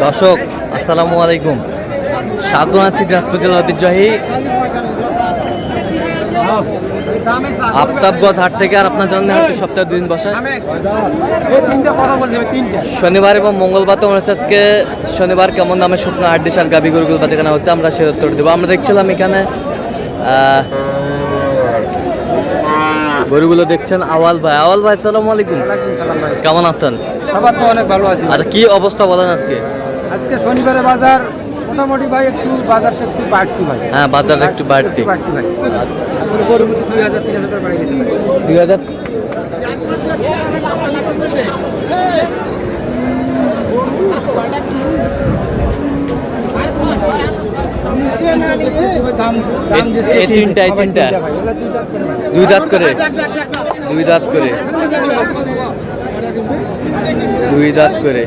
দর্শক আসসালামু আলাইকুম, স্বাগত আছি দিনাজপুর জেলার ঐতিহ্যবাহী আফতাবগঞ্জ হাট থেকে। আর আপনার জানেন হাটটি সপ্তাহে 2 দিন বসে, শনিবার এবং মঙ্গলবার। তো আজকে শনিবার কেমন দামে শুকনো হাড্ডি সার গাভী গরুগুলো বাজানো হচ্ছে, আমরা সে উত্তর দেবো। আমরা দেখছিলাম এখানে গরুগুলো দেখছেন। আওয়াল ভাই, আওয়াল ভাই আসসালামু আলাইকুম, কেমন আছেন? সবার তো অনেক ভালো আছে। আচ্ছা, কি অবস্থা বলেন আজকে? আজকে শনিবারে বাজার মোটামুটি ভাই একটু বাজারটা একটু বাড়তি ভাই। হ্যাঁ, বাজার একটু বাড়তি ভাই। আসলে গরুর মধ্যে 2000-3000 টাকা বেড়ে গেছে ভাই। 2000 এই তিনটা দুই দাঁত করে দুই দাঁত করে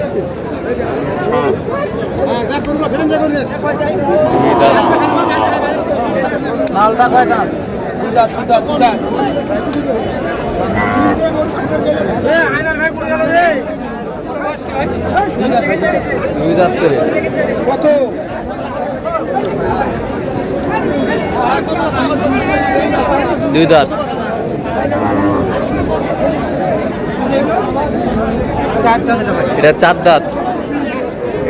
কত দুই দাঁত। এটা 4 দাঁত,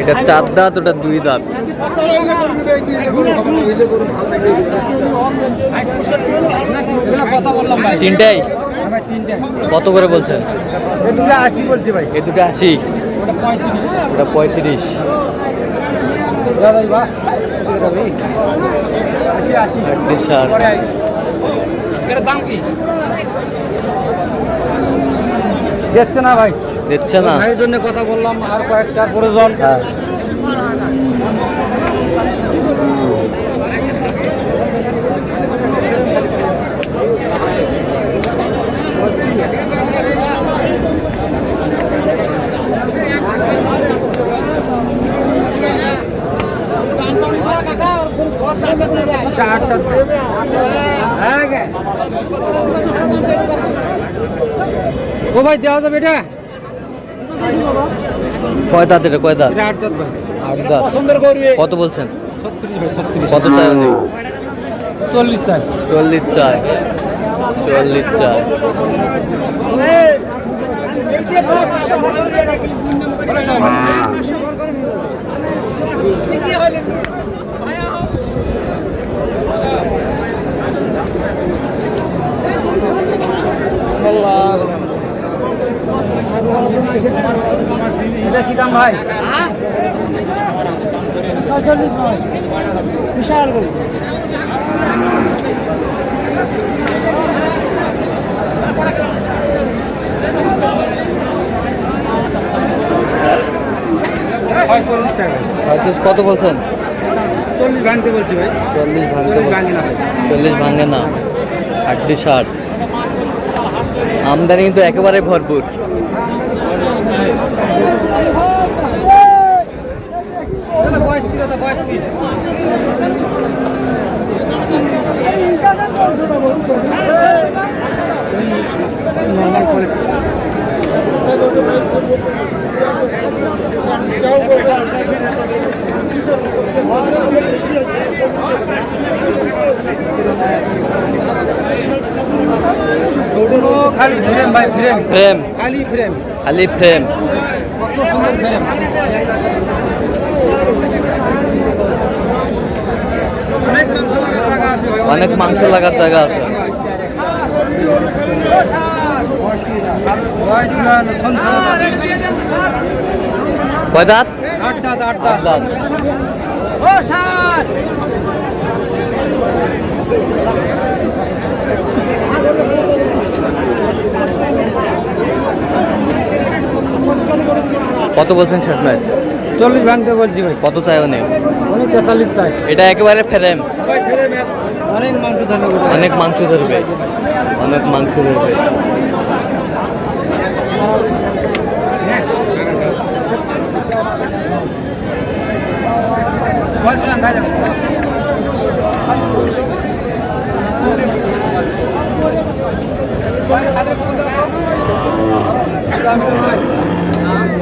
এটা 4 দাঁত, ওটা 2 দাঁত। তিনটাই কত করে বলছেন? এই দুটো 80 বলছি ভাই। এই দুটো 80, ওটা 35। দেখছে না ভাই, দেখছে না, এই জন্য কথা বললাম। আর কয়েকটা প্রয়োজন। হ্যাঁ। ও ভাই দেওয়া যাবে এটা? কয় দাঁত এটা? কয় দাঁত? 8 দাঁত ভাই। 8 দাঁত। কত বলছেন? 36 ভাই, 36। কত চাই উনি? 40 চাই। 40 চাই, 40 চাই। এটা কি দাম ভাই? 46 ভাই, বিশাল গরু। কত বলছেন? 40 ভাঙতে বলছি ভাই। 40 ভাঙতে? 40 ভাঙে না ভাই। 40 ভাঙে না। হাড্ডি সার, আমদানি কিন্তু একেবারে ভরপুর। বয়স কি দাদা, বয়স কি? খালি ফ্রেম ভাই, ফ্রেম ফ্রেম, খালি ফ্রেম, খালি ফ্রেম। কত সুন্দর ফ্রেম। অনেক মাংস লাগার জায়গা আছে। কয় দাঁত? 8 দাঁত। 8 8 দাঁত। দাঁত। কত বলছেন শেষ ম্যাচ? 40 ভাঙতে বলছি ভাই। কত চাই উনি? অনেক 43 চাই। এটা একেবারে ফ্রেম, অনেক মাংস ধরবে, অনেক মাংস ধরবে, অনেক মাংস ধরবে।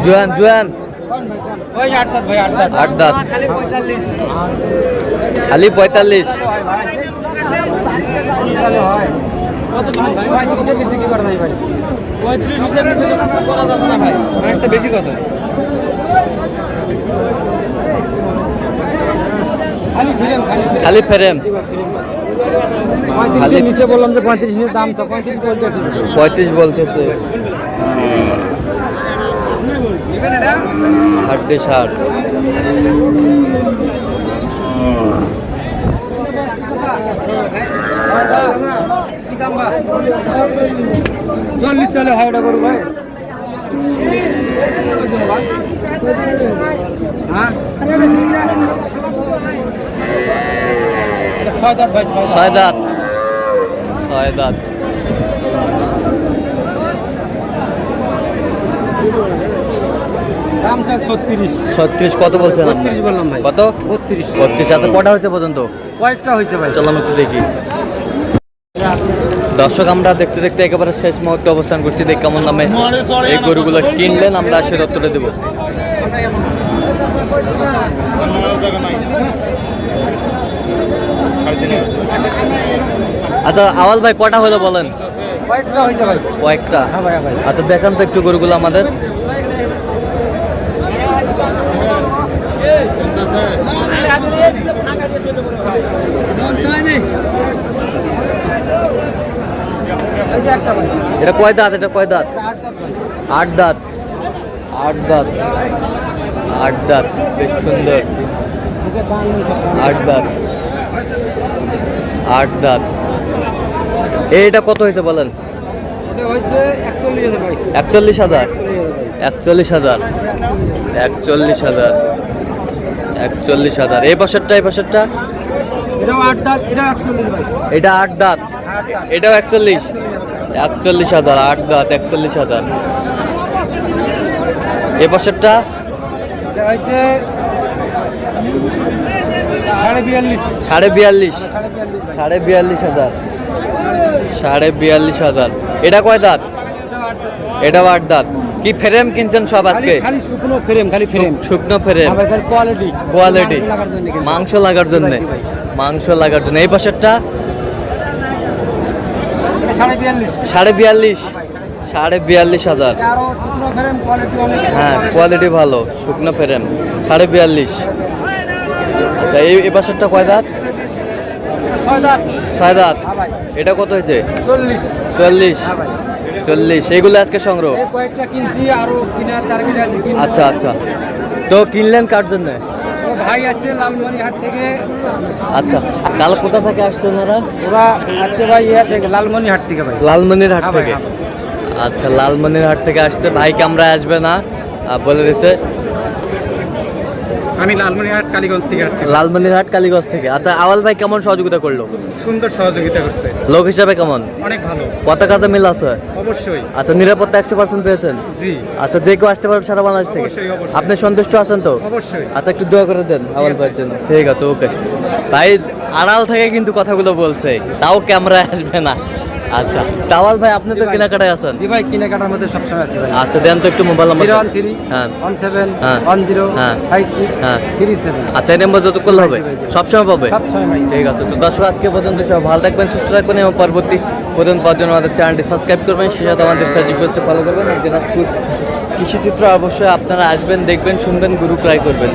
জোয়ান জোয়ান ওই 8 দাঁত ভাই 8 দাঁত 8 দাঁত খালি 45 খালি 45 চলে হয় কত দিন ভাই 35 এর নিচে কি করা যায় ভাই 35 এর নিচে তো করা যাচ্ছে না ভাই প্রাইসটা বেশি কত খালি ফ্রেম খালি ফ্রেম 35 এর নিচে বললাম যে 35 এর দাম তো 35 বলতেছে 35 বলতেছে হাড্ডি সার চল্লিশ চলে হয় ওটা করু ভাই হ্যাঁ 6 দাঁত ভাই 6 দাঁত 6 দাঁত দাম চাই 36 36 কত বলছেন 32 বললাম ভাই কত 32 32 আচ্ছা কটা হয়েছে পর্যন্ত কয়েকটা হয়েছে ভাই চলো আমি একটু দেখি দর্শক আমরা দেখতে দেখতে একেবারে শেষ মুহূর্তে অবস্থান করছি দেখ কেমন দামে এই গরুগুলো কিনলেন আমরা সে দত্তরে দেবো আচ্ছা আওয়াল ভাই কটা হলো বলেন কয়েকটা হয়েছে ভাই কয়েকটা হ্যাঁ ভাই ভাই আচ্ছা দেখান তো একটু গরুগুলো আমাদের এটা কয় দাঁত এটা কয় দাঁত 8 দাঁত 8 দাঁত 8 দাঁত বেশ সুন্দর 8 দাঁত 8 দাঁত এইটা কত হয়েছে বলেন এটা হয়েছে 41 ভাই 41,000 41,000 41,000 41,000 এই বছরটা এটাও 8 দাঁত এটা 41 ভাই এটা 8 দাঁত এটাও 41 41,000 8 দাঁত 41,000 এই বছরটা এটা হয়েছে 42.5 42,500 42,500 42,500 এটা কয় দাঁত এটাও 8 দাঁত কি ফ্রেম কিনছেন সব আজকে খালি শুকনো ফ্রেম খালি ফ্রেম শুকনো ফ্রেম আবার কোয়ালিটি কোয়ালিটি মাংস লাগার জন্য কিন্তু। মাংস লাগার জন্য এই পাশেরটা 42.5 42,500 আরো শুকনো ফ্রেম কোয়ালিটি অনেক হ্যাঁ কোয়ালিটি ভালো শুকনো ফ্রেম 42,500 আচ্ছা এই পাশেরটা কয় দাঁত 6 দাঁত 6 দাঁত হ্যাঁ ভাই এটা কত হয়েছে 40 40 হ্যাঁ ভাই 40 এইগুলো আজকে সংগ্রহ এই কয়েকটা কিনছি আরো কিনার টার্গেট আছে কিনবো। আচ্ছা আচ্ছা তো কিনলেন কার জন্য ও ভাই আসছে লালমনিরহাট থেকে আচ্ছা কাল কোথা থেকে আসছেন ওরা ওরা আসছে ভাই ইয়া থেকে লালমনিরহাট থেকে ভাই লালমনিরহাট হ্যাঁ ভাই, থেকে হ্যাঁ। আচ্ছা লালমনিরহাট থেকে আসছে ভাই ক্যামেরা আসবে না বলে দিছে আমি লালমনিরহাট কালীগঞ্জ থেকে আসছি লালমনিরহাট কালীগঞ্জ থেকে আচ্ছা আওয়াল ভাই কেমন সহযোগিতা করলো সুন্দর সহযোগিতা করছে লোক হিসাবে কেমন অনেক ভালো কত কাজে মিল আছে অবশ্যই আচ্ছা নিরাপত্তা 100% পেয়েছেন জি আচ্ছা যে কেউ আসতে পারবে সারা বাংলাদেশ থেকে অবশ্যই, অবশ্যই। আপনি সন্তুষ্ট আছেন তো অবশ্যই আচ্ছা একটু দোয়া করে দেন আওয়াল ভাইয়ের জন্য ঠিক আছে ওকে ভাই আড়াল থেকে কিন্তু কথাগুলো বলছে তাও ক্যামেরায় আসবে না আচ্ছা তাওয়াল ভাই আপনি তো কেনাকাটায় আছেন জি ভাই কেনাকাটার মধ্যে সবসময় আছে ভাই আচ্ছা দেন তো একটু মোবাইল নাম্বার 013 হ্যাঁ 17 হ্যাঁ। 10 হ্যাঁ। 56 হ্যাঁ। 37 আচ্ছা এই নাম্বার যত করলে হবে জি, জি। সবসময় পাবে সবসময় ভাই ঠিক আছে তো দর্শক আজকে পর্যন্ত সব ভালো থাকবেন সুস্থ থাকবেন এবং পরবর্তী পর্যন্ত পাওয়ার জন্য আমাদের চ্যানেলটি সাবস্ক্রাইব করবেন সেই সাথে আমাদের ফেসবুক পেজটি ফলো করবেন আর দিনাজপুর কৃষিচিত্র অবশ্যই আপনারা আসবেন দেখবেন শুনবেন গুরু ক্রয় করবেন